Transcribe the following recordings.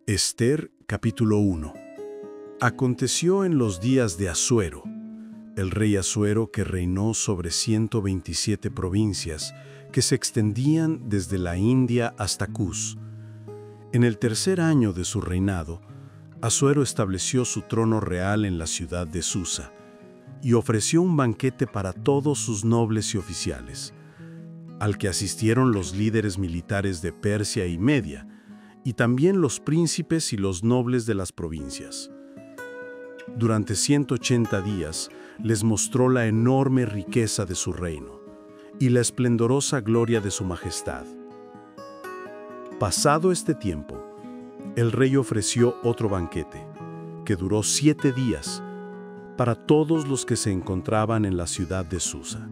Ester capítulo 1. Aconteció en los días de Asuero, el rey Asuero que reinó sobre 127 provincias que se extendían desde la India hasta Cus. En el tercer año de su reinado, Asuero estableció su trono real en la ciudad de Susa y ofreció un banquete para todos sus nobles y oficiales, al que asistieron los líderes militares de Persia y Media, y también los príncipes y los nobles de las provincias. Durante 180 días les mostró la enorme riqueza de su reino y la esplendorosa gloria de su majestad. Pasado este tiempo, el rey ofreció otro banquete, que duró 7 días, para todos los que se encontraban en la ciudad de Susa,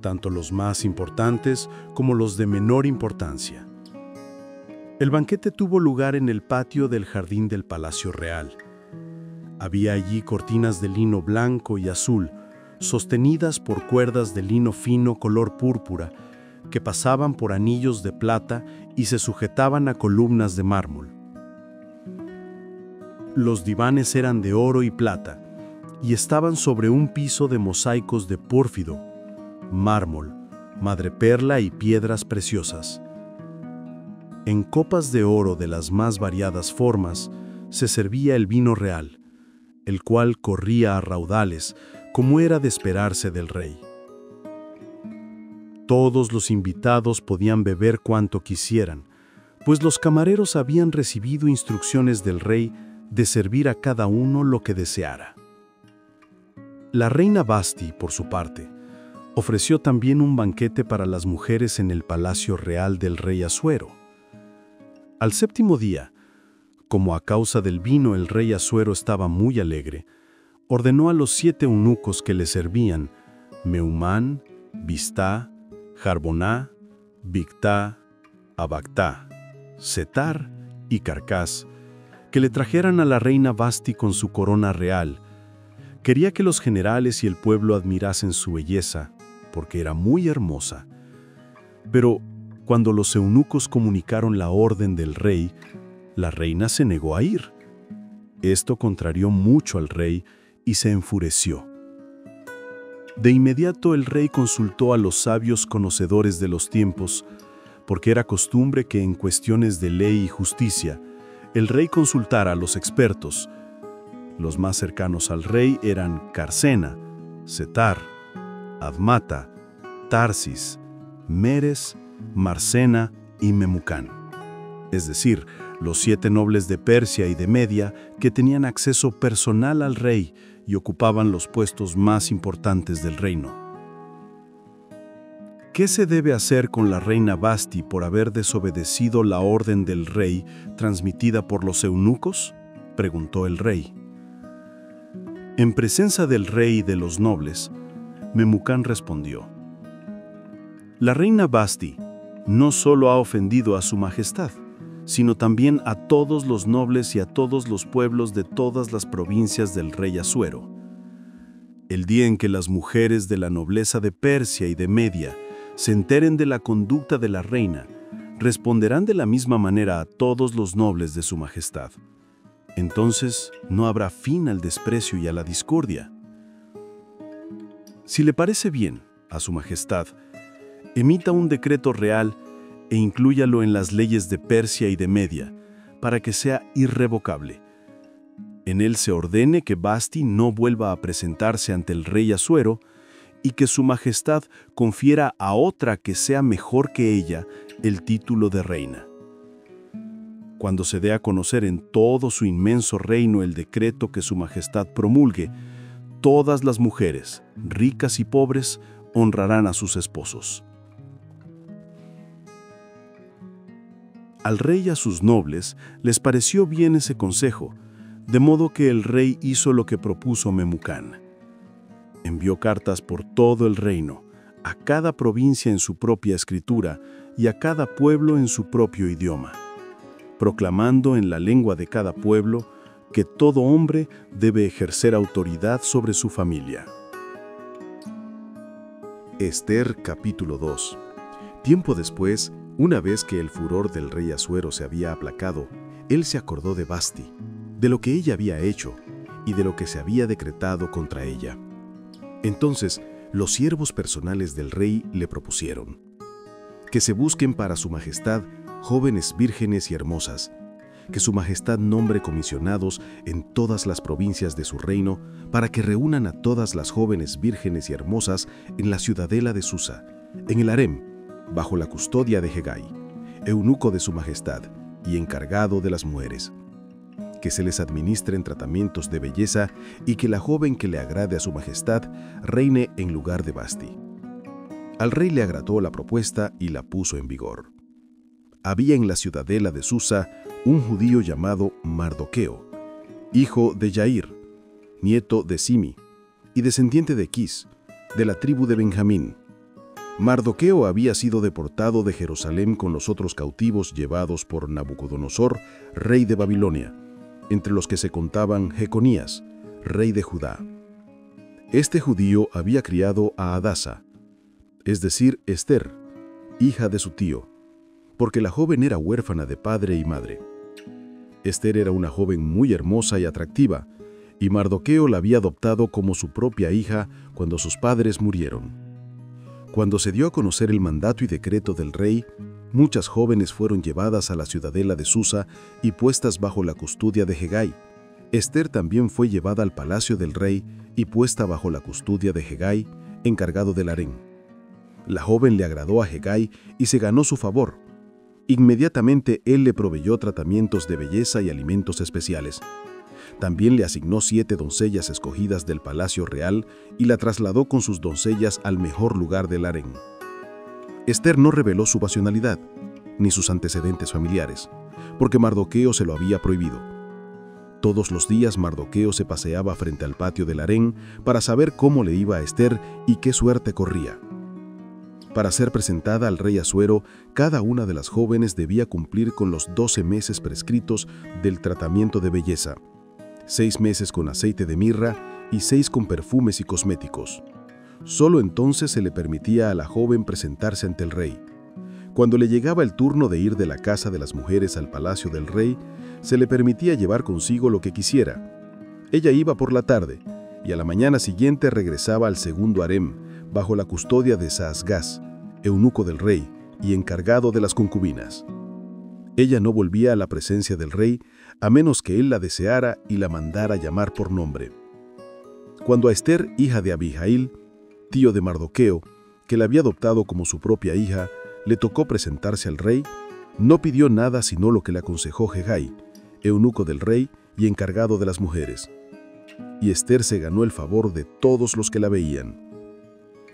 tanto los más importantes como los de menor importancia. El banquete tuvo lugar en el patio del jardín del Palacio Real. Había allí cortinas de lino blanco y azul, sostenidas por cuerdas de lino fino color púrpura, que pasaban por anillos de plata y se sujetaban a columnas de mármol. Los divanes eran de oro y plata, y estaban sobre un piso de mosaicos de pórfido, mármol, madreperla y piedras preciosas. En copas de oro de las más variadas formas se servía el vino real, el cual corría a raudales, como era de esperarse del rey. Todos los invitados podían beber cuanto quisieran, pues los camareros habían recibido instrucciones del rey de servir a cada uno lo que deseara. La reina Vasti, por su parte, ofreció también un banquete para las mujeres en el palacio real del rey Asuero. Al séptimo día, como a causa del vino el rey Asuero estaba muy alegre, ordenó a los 7 eunucos que le servían, Meumán, Bistá, Jarboná, Bigtá, Abagtá, Setar y Carcás, que le trajeran a la reina Vasti con su corona real. Quería que los generales y el pueblo admirasen su belleza, porque era muy hermosa. Pero cuando los eunucos comunicaron la orden del rey, la reina se negó a ir. Esto contrarió mucho al rey y se enfureció. De inmediato el rey consultó a los sabios conocedores de los tiempos, porque era costumbre que en cuestiones de ley y justicia, el rey consultara a los expertos. Los más cercanos al rey eran Carcena, Setar, Admata, Tarsis, Meres, Marcena y Memucán, es decir, los 7 nobles de Persia y de Media que tenían acceso personal al rey y ocupaban los puestos más importantes del reino. ¿Qué se debe hacer con la reina Vasti por haber desobedecido la orden del rey transmitida por los eunucos?, preguntó el rey. En presencia del rey y de los nobles, Memucán respondió: La reina Vasti no solo ha ofendido a su majestad, sino también a todos los nobles y a todos los pueblos de todas las provincias del rey Asuero. El día en que las mujeres de la nobleza de Persia y de Media se enteren de la conducta de la reina, responderán de la misma manera a todos los nobles de su majestad. Entonces no habrá fin al desprecio y a la discordia. Si le parece bien a su majestad, emita un decreto real e inclúyalo en las leyes de Persia y de Media, para que sea irrevocable. En él se ordene que Vasti no vuelva a presentarse ante el rey Asuero y que su majestad confiera a otra que sea mejor que ella el título de reina. Cuando se dé a conocer en todo su inmenso reino el decreto que su majestad promulgue, todas las mujeres, ricas y pobres, honrarán a sus esposos. Al rey y a sus nobles les pareció bien ese consejo, de modo que el rey hizo lo que propuso Memucán. Envió cartas por todo el reino, a cada provincia en su propia escritura y a cada pueblo en su propio idioma, proclamando en la lengua de cada pueblo que todo hombre debe ejercer autoridad sobre su familia. Ester capítulo 2. Tiempo después, una vez que el furor del rey Asuero se había aplacado, él se acordó de Vasti, de lo que ella había hecho y de lo que se había decretado contra ella. Entonces, los siervos personales del rey le propusieron que se busquen para su majestad jóvenes vírgenes y hermosas, que su majestad nombre comisionados en todas las provincias de su reino para que reúnan a todas las jóvenes vírgenes y hermosas en la ciudadela de Susa, en el harem, bajo la custodia de Hegai, eunuco de su majestad y encargado de las mujeres. Que se les administren tratamientos de belleza y que la joven que le agrade a su majestad reine en lugar de Vasti. Al rey le agradó la propuesta y la puso en vigor. Había en la ciudadela de Susa un judío llamado Mardoqueo, hijo de Yair, nieto de Simi y descendiente de Quis, de la tribu de Benjamín. Mardoqueo había sido deportado de Jerusalén con los otros cautivos llevados por Nabucodonosor, rey de Babilonia, entre los que se contaban Jeconías, rey de Judá. Este judío había criado a Hadasa, es decir, Ester, hija de su tío, porque la joven era huérfana de padre y madre. Ester era una joven muy hermosa y atractiva, y Mardoqueo la había adoptado como su propia hija cuando sus padres murieron. Cuando se dio a conocer el mandato y decreto del rey, muchas jóvenes fueron llevadas a la ciudadela de Susa y puestas bajo la custodia de Hegai. Ester también fue llevada al palacio del rey y puesta bajo la custodia de Hegai, encargado del harén. La joven le agradó a Hegai y se ganó su favor. Inmediatamente él le proveyó tratamientos de belleza y alimentos especiales. También le asignó 7 doncellas escogidas del palacio real y la trasladó con sus doncellas al mejor lugar del harén. Ester no reveló su pasionalidad, ni sus antecedentes familiares, porque Mardoqueo se lo había prohibido. Todos los días Mardoqueo se paseaba frente al patio del harén para saber cómo le iba a Ester y qué suerte corría. Para ser presentada al rey Asuero, cada una de las jóvenes debía cumplir con los 12 meses prescritos del tratamiento de belleza, 6 meses con aceite de mirra y 6 con perfumes y cosméticos. Solo entonces se le permitía a la joven presentarse ante el rey. Cuando le llegaba el turno de ir de la casa de las mujeres al palacio del rey, se le permitía llevar consigo lo que quisiera. Ella iba por la tarde y a la mañana siguiente regresaba al segundo harem, bajo la custodia de Saasgaz, eunuco del rey y encargado de las concubinas. Ella no volvía a la presencia del rey a menos que él la deseara y la mandara llamar por nombre. Cuando a Ester, hija de Abihail, tío de Mardoqueo, que la había adoptado como su propia hija, le tocó presentarse al rey, no pidió nada sino lo que le aconsejó Hegai, eunuco del rey y encargado de las mujeres. Y Ester se ganó el favor de todos los que la veían.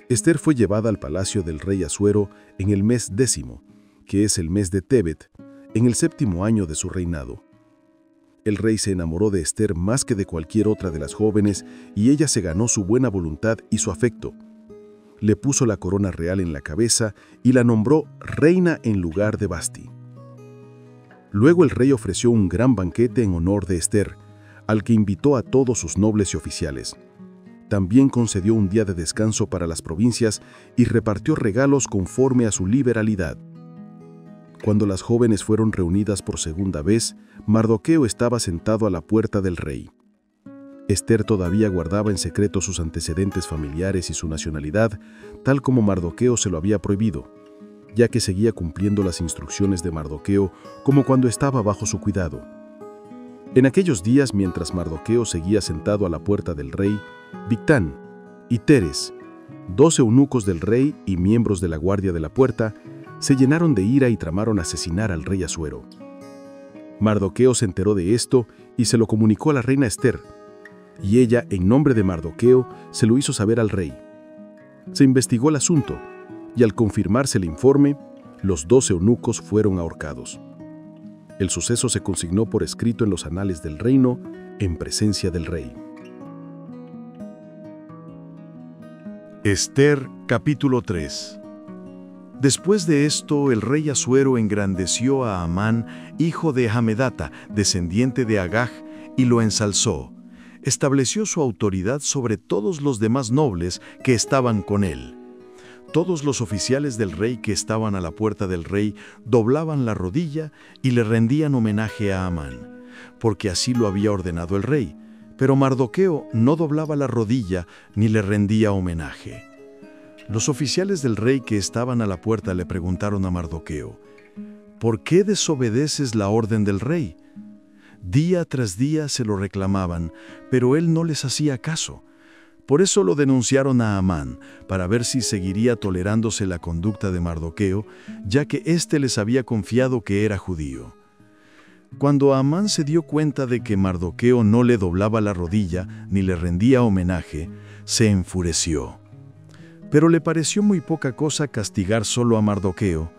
Ester fue llevada al palacio del rey Asuero en el mes 10º, que es el mes de Tebet, en el 7º año de su reinado. El rey se enamoró de Ester más que de cualquier otra de las jóvenes y ella se ganó su buena voluntad y su afecto. Le puso la corona real en la cabeza y la nombró reina en lugar de Vasti. Luego el rey ofreció un gran banquete en honor de Ester, al que invitó a todos sus nobles y oficiales. También concedió un día de descanso para las provincias y repartió regalos conforme a su liberalidad. Cuando las jóvenes fueron reunidas por segunda vez, Mardoqueo estaba sentado a la puerta del rey. Ester todavía guardaba en secreto sus antecedentes familiares y su nacionalidad, tal como Mardoqueo se lo había prohibido, ya que seguía cumpliendo las instrucciones de Mardoqueo como cuando estaba bajo su cuidado. En aquellos días, mientras Mardoqueo seguía sentado a la puerta del rey, Bigtán y Teres, 2 eunucos del rey y miembros de la guardia de la puerta, se llenaron de ira y tramaron asesinar al rey Asuero. Mardoqueo se enteró de esto y se lo comunicó a la reina Ester, y ella, en nombre de Mardoqueo, se lo hizo saber al rey. Se investigó el asunto, y al confirmarse el informe, los 2 eunucos fueron ahorcados. El suceso se consignó por escrito en los anales del reino, en presencia del rey. Ester, capítulo 3. Después de esto, el rey Asuero engrandeció a Amán, hijo de Hamedata, descendiente de Agag, y lo ensalzó. Estableció su autoridad sobre todos los demás nobles que estaban con él. Todos los oficiales del rey que estaban a la puerta del rey doblaban la rodilla y le rendían homenaje a Amán, porque así lo había ordenado el rey. Pero Mardoqueo no doblaba la rodilla ni le rendía homenaje. Los oficiales del rey que estaban a la puerta le preguntaron a Mardoqueo: ¿por qué desobedeces la orden del rey? Día tras día se lo reclamaban, pero él no les hacía caso. Por eso lo denunciaron a Amán, para ver si seguiría tolerándose la conducta de Mardoqueo, ya que éste les había confiado que era judío. Cuando Amán se dio cuenta de que Mardoqueo no le doblaba la rodilla ni le rendía homenaje, se enfureció. Pero le pareció muy poca cosa castigar solo a Mardoqueo.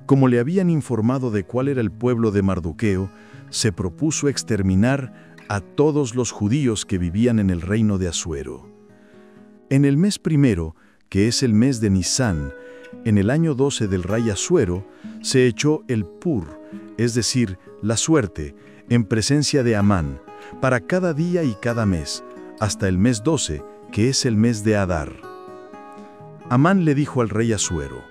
Como le habían informado de cuál era el pueblo de Mardoqueo, se propuso exterminar a todos los judíos que vivían en el reino de Asuero. En el mes primero, que es el mes de Nisán, en el año 12 del rey Asuero, se echó el pur, es decir, la suerte, en presencia de Amán, para cada día y cada mes, hasta el mes 12, que es el mes de Adar. Amán le dijo al rey Asuero: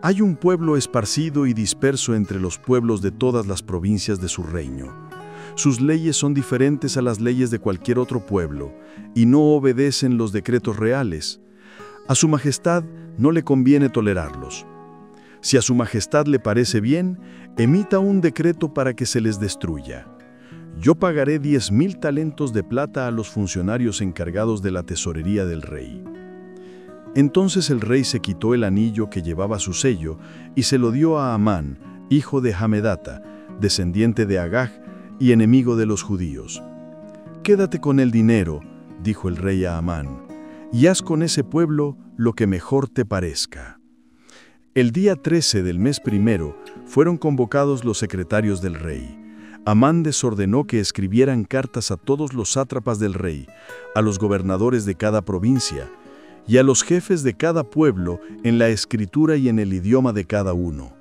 hay un pueblo esparcido y disperso entre los pueblos de todas las provincias de su reino. Sus leyes son diferentes a las leyes de cualquier otro pueblo, y no obedecen los decretos reales. A su majestad no le conviene tolerarlos. Si a su majestad le parece bien, emita un decreto para que se les destruya. Yo pagaré 10,000 talentos de plata a los funcionarios encargados de la tesorería del rey. Entonces el rey se quitó el anillo que llevaba su sello y se lo dio a Amán, hijo de Hamedata, descendiente de Agag y enemigo de los judíos. Quédate con el dinero, dijo el rey a Amán, y haz con ese pueblo lo que mejor te parezca. El día 13 del mes primero fueron convocados los secretarios del rey. Amán desordenó que escribieran cartas a todos los sátrapas del rey, a los gobernadores de cada provincia, y a los jefes de cada pueblo en la escritura y en el idioma de cada uno.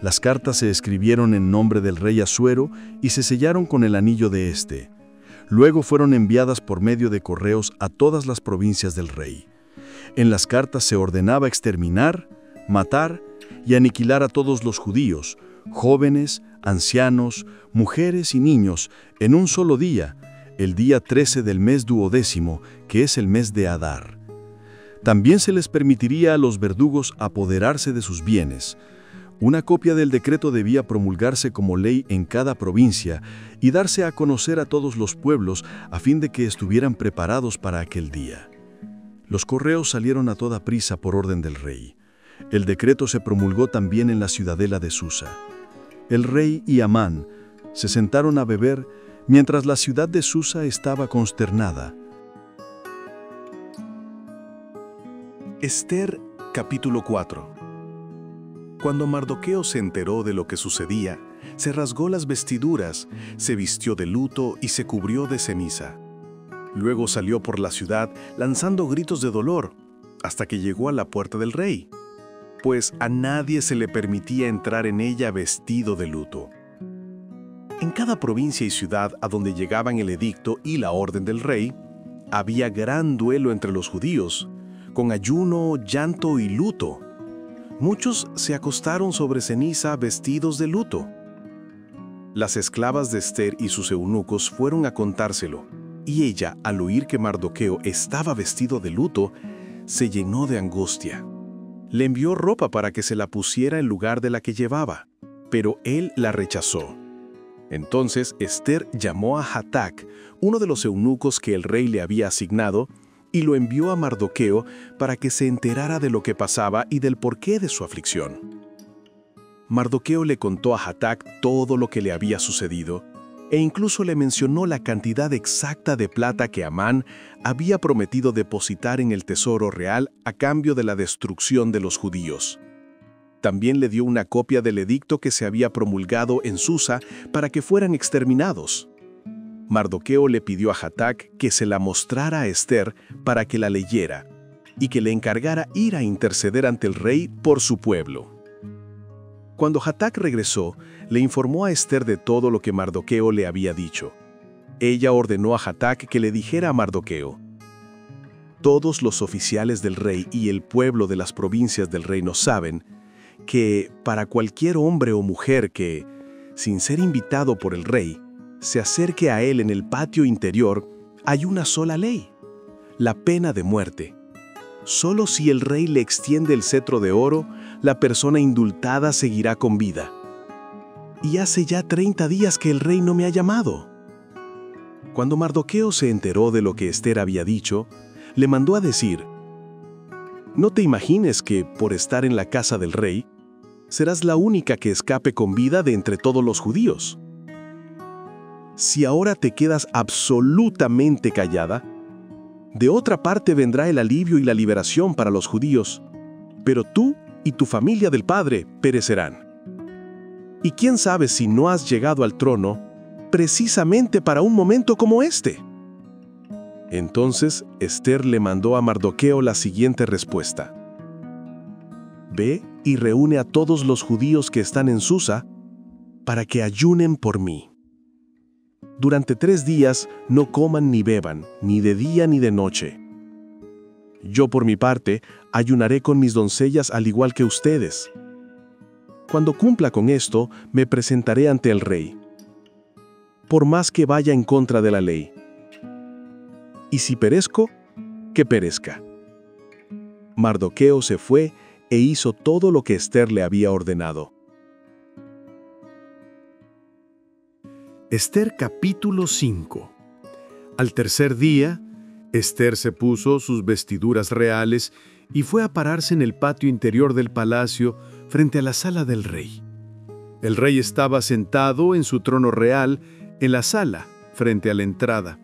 Las cartas se escribieron en nombre del rey Asuero y se sellaron con el anillo de éste. Luego fueron enviadas por medio de correos a todas las provincias del rey. En las cartas se ordenaba exterminar, matar y aniquilar a todos los judíos, jóvenes, ancianos, mujeres y niños, en un solo día, el día 13 del mes 12, que es el mes de Adar. También se les permitiría a los verdugos apoderarse de sus bienes. Una copia del decreto debía promulgarse como ley en cada provincia y darse a conocer a todos los pueblos a fin de que estuvieran preparados para aquel día. Los correos salieron a toda prisa por orden del rey. El decreto se promulgó también en la ciudadela de Susa. El rey y Amán se sentaron a beber mientras la ciudad de Susa estaba consternada. Ester, capítulo 4. Cuando Mardoqueo se enteró de lo que sucedía, se rasgó las vestiduras, se vistió de luto y se cubrió de ceniza. Luego salió por la ciudad lanzando gritos de dolor, hasta que llegó a la puerta del rey, pues a nadie se le permitía entrar en ella vestido de luto. En cada provincia y ciudad a donde llegaban el edicto y la orden del rey, había gran duelo entre los judíos, con ayuno, llanto y luto. Muchos se acostaron sobre ceniza vestidos de luto. Las esclavas de Ester y sus eunucos fueron a contárselo, y ella, al oír que Mardoqueo estaba vestido de luto, se llenó de angustia. Le envió ropa para que se la pusiera en lugar de la que llevaba, pero él la rechazó. Entonces Ester llamó a Hatac, uno de los eunucos que el rey le había asignado, y lo envió a Mardoqueo para que se enterara de lo que pasaba y del porqué de su aflicción. Mardoqueo le contó a Hatac todo lo que le había sucedido, e incluso le mencionó la cantidad exacta de plata que Amán había prometido depositar en el tesoro real a cambio de la destrucción de los judíos. También le dio una copia del edicto que se había promulgado en Susa para que fueran exterminados. Mardoqueo le pidió a Hatac que se la mostrara a Ester para que la leyera y que le encargara ir a interceder ante el rey por su pueblo. Cuando Hatac regresó, le informó a Ester de todo lo que Mardoqueo le había dicho. Ella ordenó a Hatac que le dijera a Mardoqueo: Todos los oficiales del rey y el pueblo de las provincias del reino saben que para cualquier hombre o mujer que, sin ser invitado por el rey, se acerque a él en el patio interior, hay una sola ley: la pena de muerte. Solo si el rey le extiende el cetro de oro, la persona indultada seguirá con vida. Y hace ya 30 días que el rey no me ha llamado. Cuando Mardoqueo se enteró de lo que Ester había dicho, le mandó a decir: no te imagines que, por estar en la casa del rey, serás la única que escape con vida de entre todos los judíos. Si ahora te quedas absolutamente callada, de otra parte vendrá el alivio y la liberación para los judíos, pero tú y tu familia del padre perecerán. Y quién sabe si no has llegado al trono precisamente para un momento como este. Entonces Ester le mandó a Mardoqueo la siguiente respuesta: ve y reúne a todos los judíos que están en Susa para que ayunen por mí. Durante 3 días no coman ni beban, ni de día ni de noche. Yo por mi parte ayunaré con mis doncellas al igual que ustedes. Cuando cumpla con esto, me presentaré ante el rey, por más que vaya en contra de la ley. Y si perezco, que perezca. Mardoqueo se fue e hizo todo lo que Ester le había ordenado. Ester capítulo 5. Al tercer día, Ester se puso sus vestiduras reales y fue a pararse en el patio interior del palacio frente a la sala del rey. El rey estaba sentado en su trono real en la sala, frente a la entrada.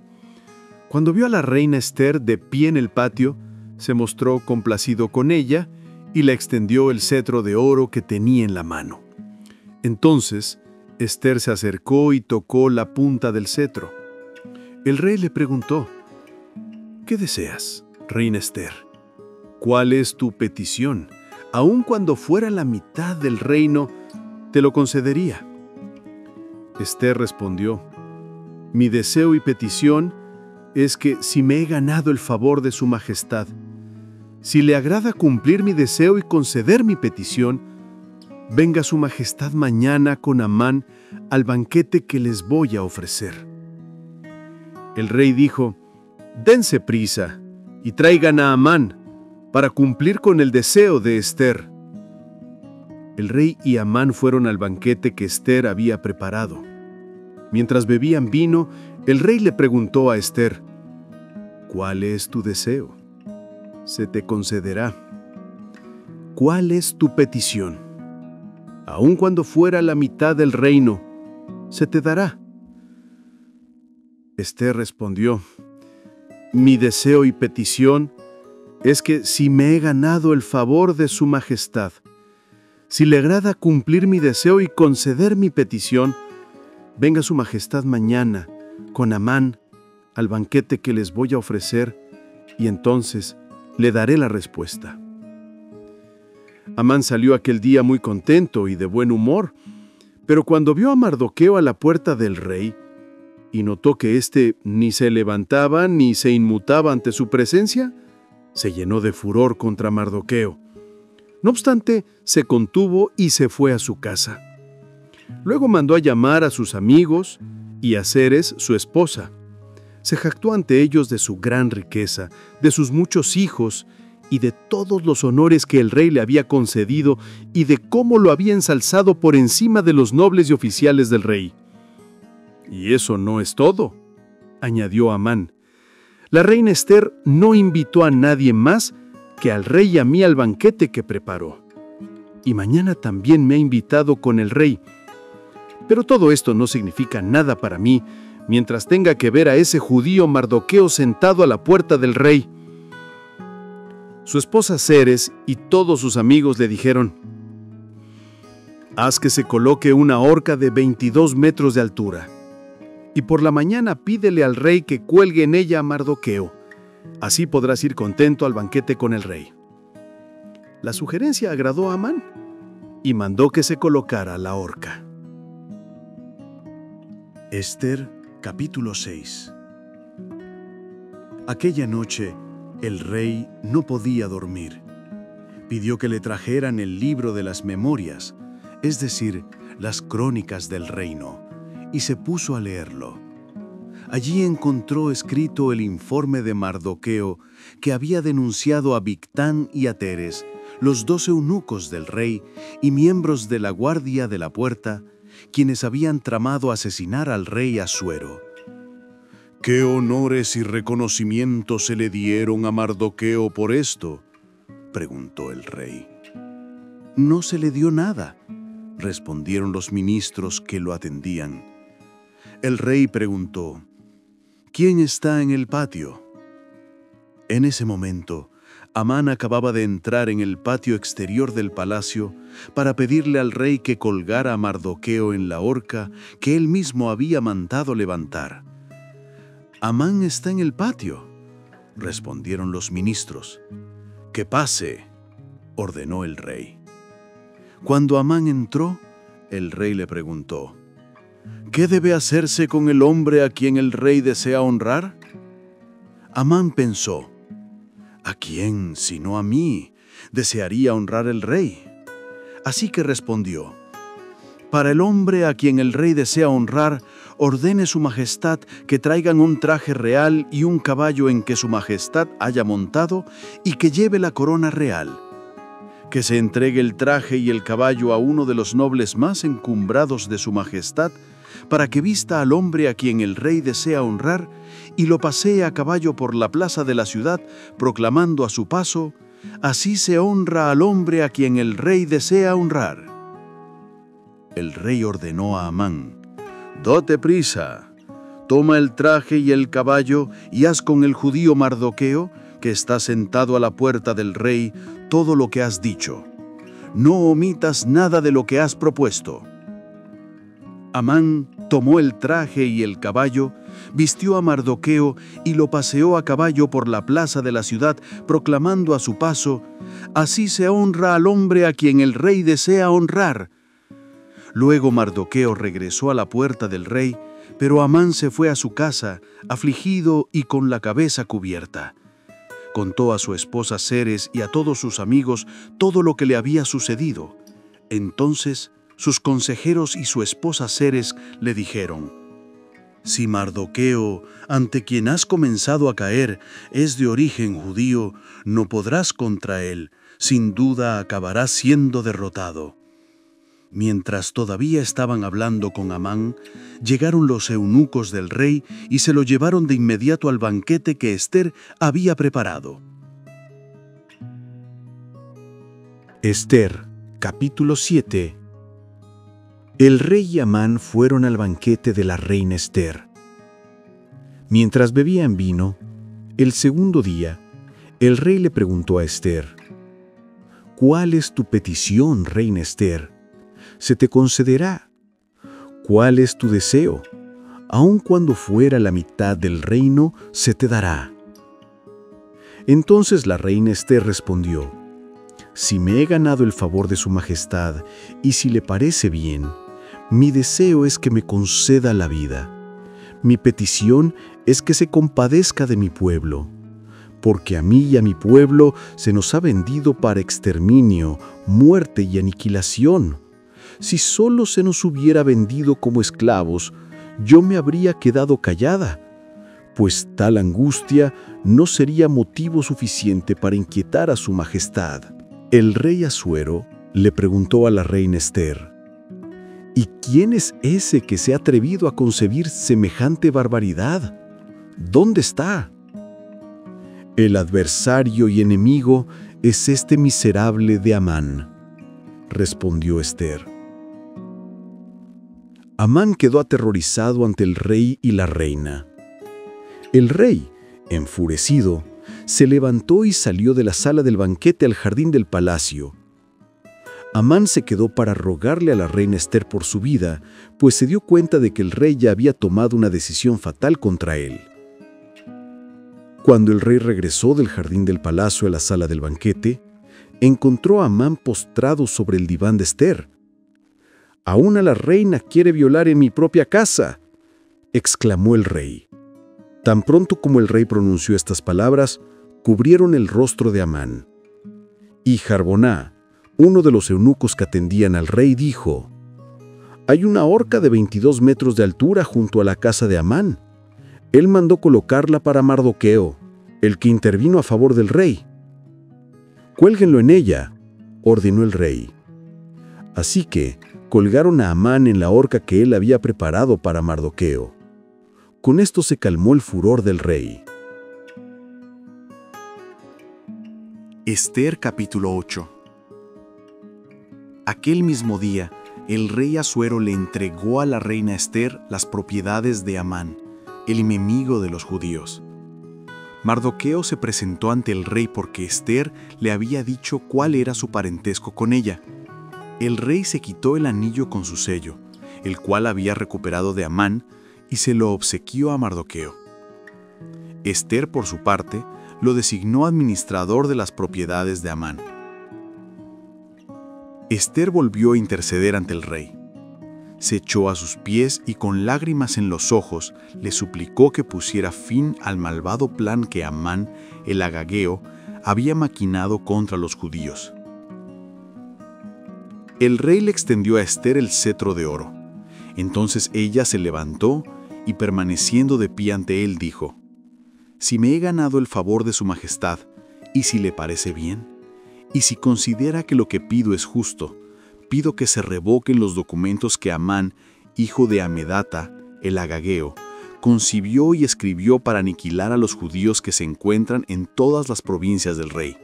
Cuando vio a la reina Ester de pie en el patio, se mostró complacido con ella y le extendió el cetro de oro que tenía en la mano. Entonces, Ester se acercó y tocó la punta del cetro. El rey le preguntó: ¿qué deseas, reina Ester? ¿Cuál es tu petición? Aun cuando fuera la mitad del reino, te lo concedería. Ester respondió: mi deseo y petición es que, si me he ganado el favor de su majestad, si le agrada cumplir mi deseo y conceder mi petición, venga su majestad mañana con Amán al banquete que les voy a ofrecer. El rey dijo: dense prisa y traigan a Amán para cumplir con el deseo de Ester. El rey y Amán fueron al banquete que Ester había preparado. Mientras bebían vino, el rey le preguntó a Ester: ¿cuál es tu deseo? Se te concederá. ¿Cuál es tu petición? Aun cuando fuera la mitad del reino, se te dará. Ester respondió: mi deseo y petición es que, si me he ganado el favor de su majestad, si le agrada cumplir mi deseo y conceder mi petición, venga su majestad mañana con Amán al banquete que les voy a ofrecer, y entonces le daré la respuesta. Amán salió aquel día muy contento y de buen humor, pero cuando vio a Mardoqueo a la puerta del rey y notó que éste ni se levantaba ni se inmutaba ante su presencia, se llenó de furor contra Mardoqueo. No obstante, se contuvo y se fue a su casa. Luego mandó a llamar a sus amigos y a Zeres, su esposa. Se jactó ante ellos de su gran riqueza, de sus muchos hijos y de todos los honores que el rey le había concedido y de cómo lo había ensalzado por encima de los nobles y oficiales del rey. Y eso no es todo, añadió Amán. La reina Ester no invitó a nadie más que al rey y a mí al banquete que preparó. Y mañana también me ha invitado con el rey. Pero todo esto no significa nada para mí mientras tenga que ver a ese judío Mardoqueo sentado a la puerta del rey. Su esposa Zeres y todos sus amigos le dijeron: haz que se coloque una horca de 22 metros de altura, y por la mañana pídele al rey que cuelgue en ella a Mardoqueo. Así podrás ir contento al banquete con el rey. La sugerencia agradó a Amán y mandó que se colocara la horca. Ester capítulo 6. Aquella noche, El rey no podía dormir. Pidió que le trajeran el libro de las memorias, es decir, las crónicas del reino, y se puso a leerlo. Allí encontró escrito el informe de Mardoqueo, que había denunciado a Bigtán y a Teres, los 2 eunucos del rey y miembros de la guardia de la puerta, quienes habían tramado asesinar al rey Asuero. ¿Qué honores y reconocimientos se le dieron a Mardoqueo por esto?, preguntó el rey. No se le dio nada, respondieron los ministros que lo atendían. El rey preguntó: ¿quién está en el patio? En ese momento, Amán acababa de entrar en el patio exterior del palacio para pedirle al rey que colgara a Mardoqueo en la horca que él mismo había mandado levantar. Amán está en el patio, respondieron los ministros. Que pase, ordenó el rey. Cuando Amán entró, el rey le preguntó: ¿qué debe hacerse con el hombre a quien el rey desea honrar? Amán pensó: ¿a quién, sino a mí, desearía honrar el rey? Así que respondió: para el hombre a quien el rey desea honrar, ordene su majestad que traigan un traje real y un caballo en que su majestad haya montado y que lleve la corona real. Que se entregue el traje y el caballo a uno de los nobles más encumbrados de su majestad, para que vista al hombre a quien el rey desea honrar y lo pasee a caballo por la plaza de la ciudad, proclamando a su paso: así se honra al hombre a quien el rey desea honrar. El rey ordenó a Amán: «Date prisa, toma el traje y el caballo y haz con el judío Mardoqueo, que está sentado a la puerta del rey, todo lo que has dicho. No omitas nada de lo que has propuesto». Amán tomó el traje y el caballo, vistió a Mardoqueo y lo paseó a caballo por la plaza de la ciudad, proclamando a su paso: «Así se honra al hombre a quien el rey desea honrar». Luego Mardoqueo regresó a la puerta del rey, pero Amán se fue a su casa, afligido y con la cabeza cubierta. Contó a su esposa Zeres y a todos sus amigos todo lo que le había sucedido. Entonces sus consejeros y su esposa Zeres le dijeron: «Si Mardoqueo, ante quien has comenzado a caer, es de origen judío, no podrás contra él, sin duda acabarás siendo derrotado». Mientras todavía estaban hablando con Amán, llegaron los eunucos del rey y se lo llevaron de inmediato al banquete que Ester había preparado. Ester, capítulo 7. El rey y Amán fueron al banquete de la reina Ester. Mientras bebían vino, el segundo día, el rey le preguntó a Ester: «¿Cuál es tu petición, reina Ester? Se te concederá. ¿Cuál es tu deseo? Aun cuando fuera la mitad del reino, se te dará». Entonces la reina Ester respondió: «Si me he ganado el favor de su majestad, y si le parece bien, mi deseo es que me conceda la vida. Mi petición es que se compadezca de mi pueblo, porque a mí y a mi pueblo se nos ha vendido para exterminio, muerte y aniquilación. Si solo se nos hubiera vendido como esclavos, yo me habría quedado callada, pues tal angustia no sería motivo suficiente para inquietar a su majestad». El rey Asuero le preguntó a la reina Ester: «¿Y quién es ese que se ha atrevido a concebir semejante barbaridad? ¿Dónde está?» «El adversario y enemigo es este miserable de Amán», respondió Ester. Amán quedó aterrorizado ante el rey y la reina. El rey, enfurecido, se levantó y salió de la sala del banquete al jardín del palacio. Amán se quedó para rogarle a la reina Ester por su vida, pues se dio cuenta de que el rey ya había tomado una decisión fatal contra él. Cuando el rey regresó del jardín del palacio a la sala del banquete, encontró a Amán postrado sobre el diván de Ester. «Aún a la reina quiere violar en mi propia casa», exclamó el rey. Tan pronto como el rey pronunció estas palabras, cubrieron el rostro de Amán. Y Jarboná, uno de los eunucos que atendían al rey, dijo: «Hay una horca de 22 metros de altura junto a la casa de Amán. Él mandó colocarla para Mardoqueo, el que intervino a favor del rey. Cuélguenlo en ella», ordenó el rey. Así que colgaron a Amán en la horca que él había preparado para Mardoqueo. Con esto se calmó el furor del rey. Ester capítulo 8. Aquel mismo día, el rey Asuero le entregó a la reina Ester las propiedades de Amán, el enemigo de los judíos. Mardoqueo se presentó ante el rey porque Ester le había dicho cuál era su parentesco con ella. El rey se quitó el anillo con su sello, el cual había recuperado de Amán, y se lo obsequió a Mardoqueo. Ester, por su parte, lo designó administrador de las propiedades de Amán. Ester volvió a interceder ante el rey. Se echó a sus pies y con lágrimas en los ojos le suplicó que pusiera fin al malvado plan que Amán, el agageo, había maquinado contra los judíos. El rey le extendió a Ester el cetro de oro. Entonces ella se levantó y, permaneciendo de pie ante él, dijo: «Si me he ganado el favor de su majestad, y si le parece bien, y si considera que lo que pido es justo, pido que se revoquen los documentos que Amán, hijo de Amedata, el agageo, concibió y escribió para aniquilar a los judíos que se encuentran en todas las provincias del rey.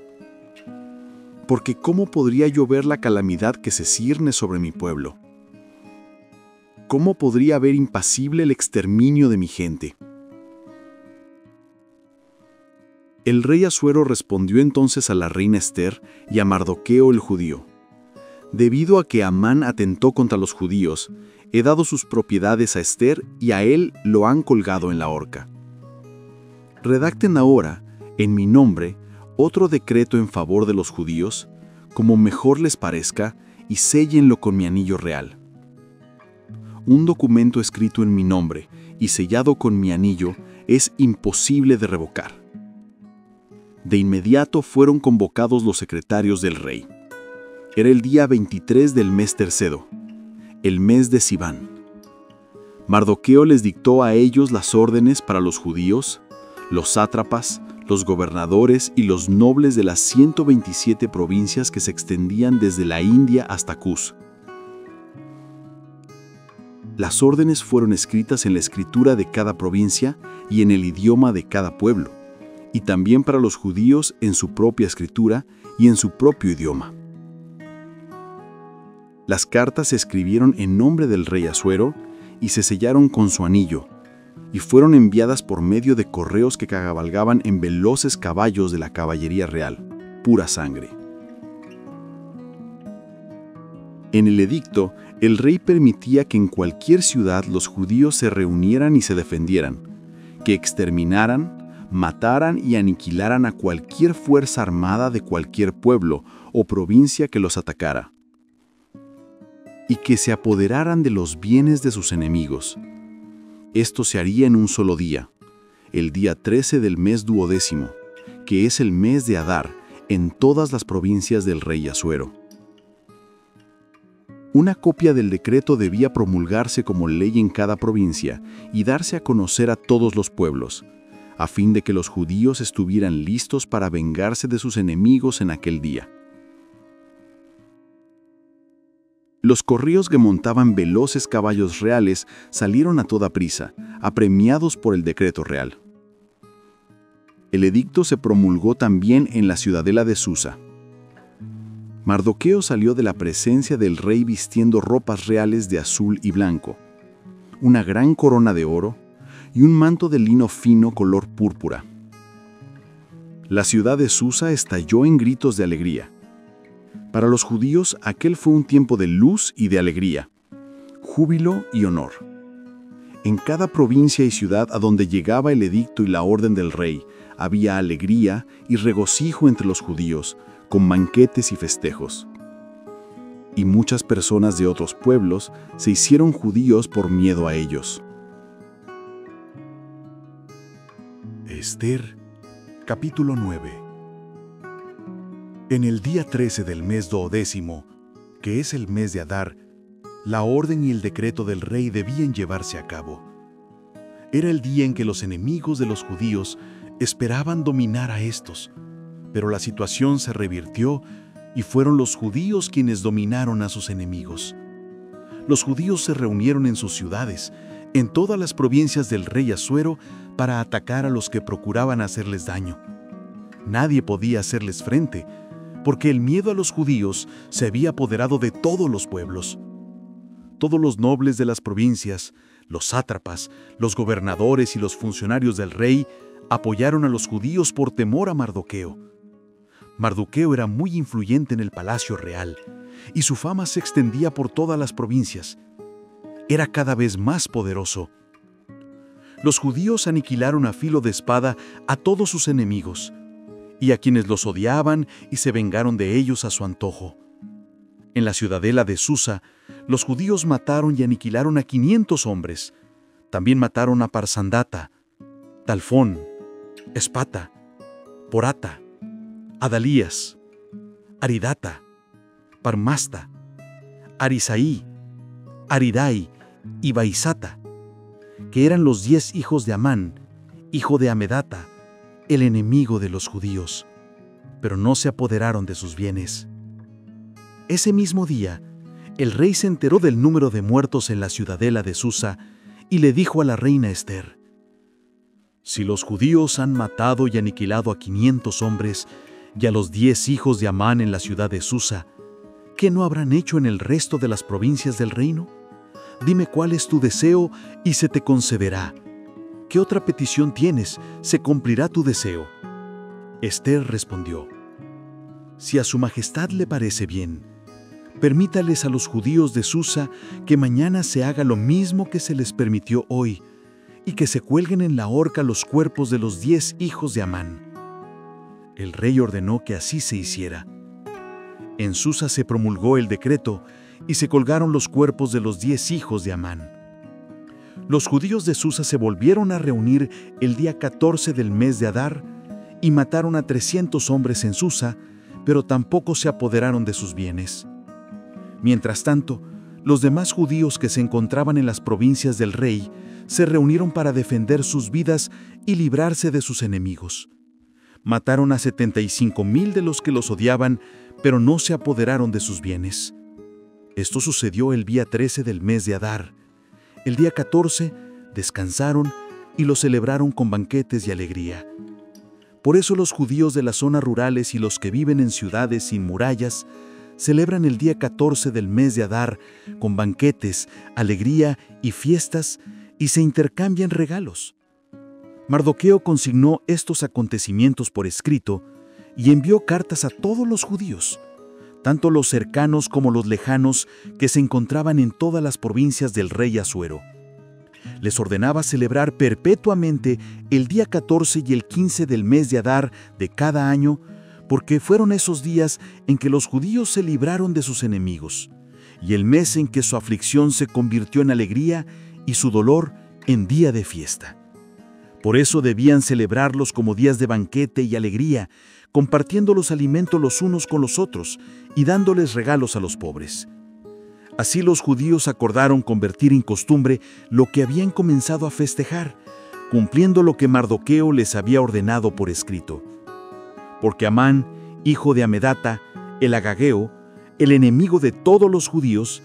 Porque ¿cómo podría yo ver la calamidad que se cierne sobre mi pueblo? ¿Cómo podría ver impasible el exterminio de mi gente?». El rey Asuero respondió entonces a la reina Ester y a Mardoqueo el judío: «Debido a que Amán atentó contra los judíos, he dado sus propiedades a Ester y a él lo han colgado en la horca. Redacten ahora, en mi nombre, otro decreto en favor de los judíos, como mejor les parezca, y séllenlo con mi anillo real. Un documento escrito en mi nombre y sellado con mi anillo es imposible de revocar». De inmediato fueron convocados los secretarios del rey. Era el día 23 del mes tercero, el mes de Siván. Mardoqueo les dictó a ellos las órdenes para los judíos, los sátrapas, los gobernadores y los nobles de las 127 provincias que se extendían desde la India hasta Cus. Las órdenes fueron escritas en la escritura de cada provincia y en el idioma de cada pueblo, y también para los judíos en su propia escritura y en su propio idioma. Las cartas se escribieron en nombre del rey Asuero y se sellaron con su anillo, y fueron enviadas por medio de correos que cabalgaban en veloces caballos de la caballería real, pura sangre. En el edicto, el rey permitía que en cualquier ciudad los judíos se reunieran y se defendieran, que exterminaran, mataran y aniquilaran a cualquier fuerza armada de cualquier pueblo o provincia que los atacara, y que se apoderaran de los bienes de sus enemigos. Esto se haría en un solo día, el día 13 del mes 12º, que es el mes de Adar, en todas las provincias del rey Asuero. Una copia del decreto debía promulgarse como ley en cada provincia y darse a conocer a todos los pueblos, a fin de que los judíos estuvieran listos para vengarse de sus enemigos en aquel día. Los corrillos que montaban veloces caballos reales salieron a toda prisa, apremiados por el decreto real. El edicto se promulgó también en la ciudadela de Susa. Mardoqueo salió de la presencia del rey vistiendo ropas reales de azul y blanco, una gran corona de oro y un manto de lino fino color púrpura. La ciudad de Susa estalló en gritos de alegría. Para los judíos aquel fue un tiempo de luz y de alegría, júbilo y honor. En cada provincia y ciudad a donde llegaba el edicto y la orden del rey, había alegría y regocijo entre los judíos, con banquetes y festejos. Y muchas personas de otros pueblos se hicieron judíos por miedo a ellos. Ester, Capítulo 9. En el día 13 del mes 12º, que es el mes de Adar, la orden y el decreto del rey debían llevarse a cabo. Era el día en que los enemigos de los judíos esperaban dominar a estos, pero la situación se revirtió y fueron los judíos quienes dominaron a sus enemigos. Los judíos se reunieron en sus ciudades, en todas las provincias del rey Asuero, para atacar a los que procuraban hacerles daño. Nadie podía hacerles frente, porque el miedo a los judíos se había apoderado de todos los pueblos. Todos los nobles de las provincias, los sátrapas, los gobernadores y los funcionarios del rey apoyaron a los judíos por temor a Mardoqueo. Mardoqueo era muy influyente en el palacio real, y su fama se extendía por todas las provincias. Era cada vez más poderoso. Los judíos aniquilaron a filo de espada a todos sus enemigos, y a quienes los odiaban y se vengaron de ellos a su antojo. En la ciudadela de Susa, los judíos mataron y aniquilaron a 500 hombres. También mataron a Parsandata, Talfón, Espata, Porata, Adalías, Aridata, Parmasta, Arisaí, Aridai y Baisata, que eran los 10 hijos de Amán, hijo de Amedata, el enemigo de los judíos, pero no se apoderaron de sus bienes. Ese mismo día, el rey se enteró del número de muertos en la ciudadela de Susa y le dijo a la reina Ester: «Si los judíos han matado y aniquilado a 500 hombres y a los 10 hijos de Amán en la ciudad de Susa, ¿qué no habrán hecho en el resto de las provincias del reino? Dime cuál es tu deseo y se te concederá. ¿Qué otra petición tienes? Se cumplirá tu deseo». Ester respondió: «Si a su majestad le parece bien, permítales a los judíos de Susa que mañana se haga lo mismo que se les permitió hoy, y que se cuelguen en la horca los cuerpos de los 10 hijos de Amán». El rey ordenó que así se hiciera. En Susa se promulgó el decreto y se colgaron los cuerpos de los 10 hijos de Amán. Los judíos de Susa se volvieron a reunir el día 14 del mes de Adar y mataron a 300 hombres en Susa, pero tampoco se apoderaron de sus bienes. Mientras tanto, los demás judíos que se encontraban en las provincias del rey se reunieron para defender sus vidas y librarse de sus enemigos. Mataron a 75,000 de los que los odiaban, pero no se apoderaron de sus bienes. Esto sucedió el día 13 del mes de Adar. El día 14 descansaron y lo celebraron con banquetes y alegría. Por eso los judíos de las zonas rurales y los que viven en ciudades sin murallas celebran el día 14 del mes de Adar con banquetes, alegría y fiestas, y se intercambian regalos. Mardoqueo consignó estos acontecimientos por escrito y envió cartas a todos los judíos, tanto los cercanos como los lejanos, que se encontraban en todas las provincias del rey Asuero. Les ordenaba celebrar perpetuamente el día 14 y el 15 del mes de Adar de cada año, porque fueron esos días en que los judíos se libraron de sus enemigos, y el mes en que su aflicción se convirtió en alegría y su dolor en día de fiesta. Por eso debían celebrarlos como días de banquete y alegría, compartiendo los alimentos los unos con los otros y dándoles regalos a los pobres. Así los judíos acordaron convertir en costumbre lo que habían comenzado a festejar, cumpliendo lo que Mardoqueo les había ordenado por escrito. Porque Amán, hijo de Amedata, el agageo, el enemigo de todos los judíos,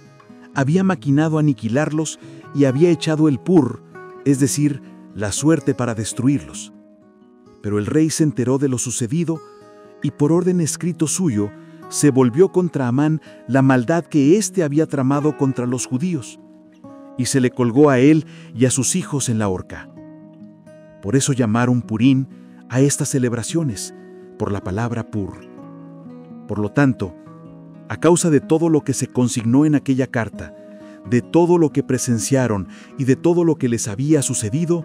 había maquinado aniquilarlos y había echado el pur, es decir, la suerte para destruirlos. Pero el rey se enteró de lo sucedido y por orden escrito suyo se volvió contra Amán la maldad que éste había tramado contra los judíos, y se le colgó a él y a sus hijos en la horca. Por eso llamaron Purín a estas celebraciones, por la palabra pur. Por lo tanto, a causa de todo lo que se consignó en aquella carta, de todo lo que presenciaron y de todo lo que les había sucedido,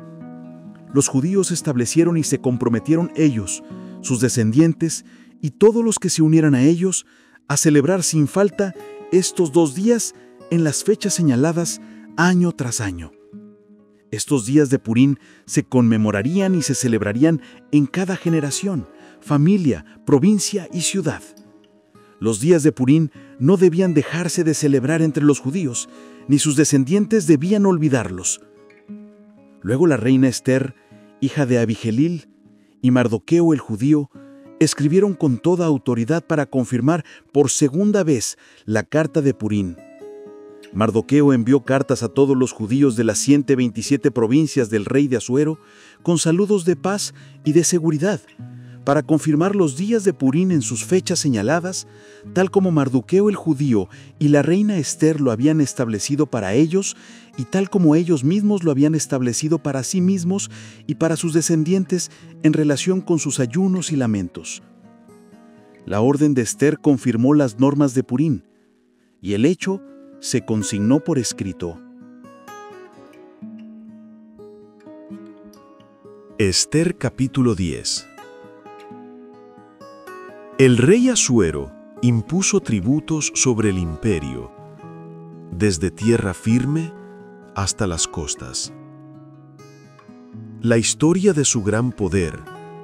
los judíos establecieron y se comprometieron ellos, sus descendientes y todos los que se unieran a ellos, a celebrar sin falta estos 2 días en las fechas señaladas año tras año. Estos días de Purín se conmemorarían y se celebrarían en cada generación, familia, provincia y ciudad. Los días de Purín no debían dejarse de celebrar entre los judíos, ni sus descendientes debían olvidarlos. Luego la reina Ester, hija de Abigelil, y Mardoqueo el judío, escribieron con toda autoridad para confirmar por segunda vez la carta de Purín. Mardoqueo envió cartas a todos los judíos de las 127 provincias del rey de Asuero con saludos de paz y de seguridad, para confirmar los días de Purín en sus fechas señaladas, tal como Mardoqueo el judío y la reina Ester lo habían establecido para ellos y tal como ellos mismos lo habían establecido para sí mismos y para sus descendientes en relación con sus ayunos y lamentos. La orden de Ester confirmó las normas de Purín, y el hecho se consignó por escrito. Ester capítulo 10. El rey Asuero impuso tributos sobre el imperio, desde tierra firme hasta las costas. La historia de su gran poder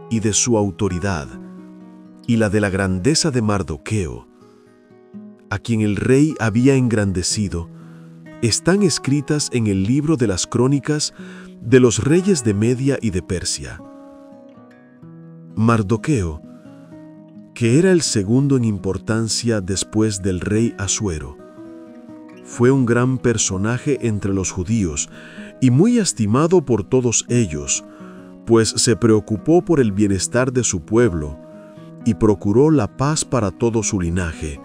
y de su autoridad, y la de la grandeza de Mardoqueo, a quien el rey había engrandecido, están escritas en el libro de las crónicas de los reyes de Media y de Persia. Mardoqueo, que era el segundo en importancia después del rey Asuero, fue un gran personaje entre los judíos y muy estimado por todos ellos, pues se preocupó por el bienestar de su pueblo y procuró la paz para todo su linaje,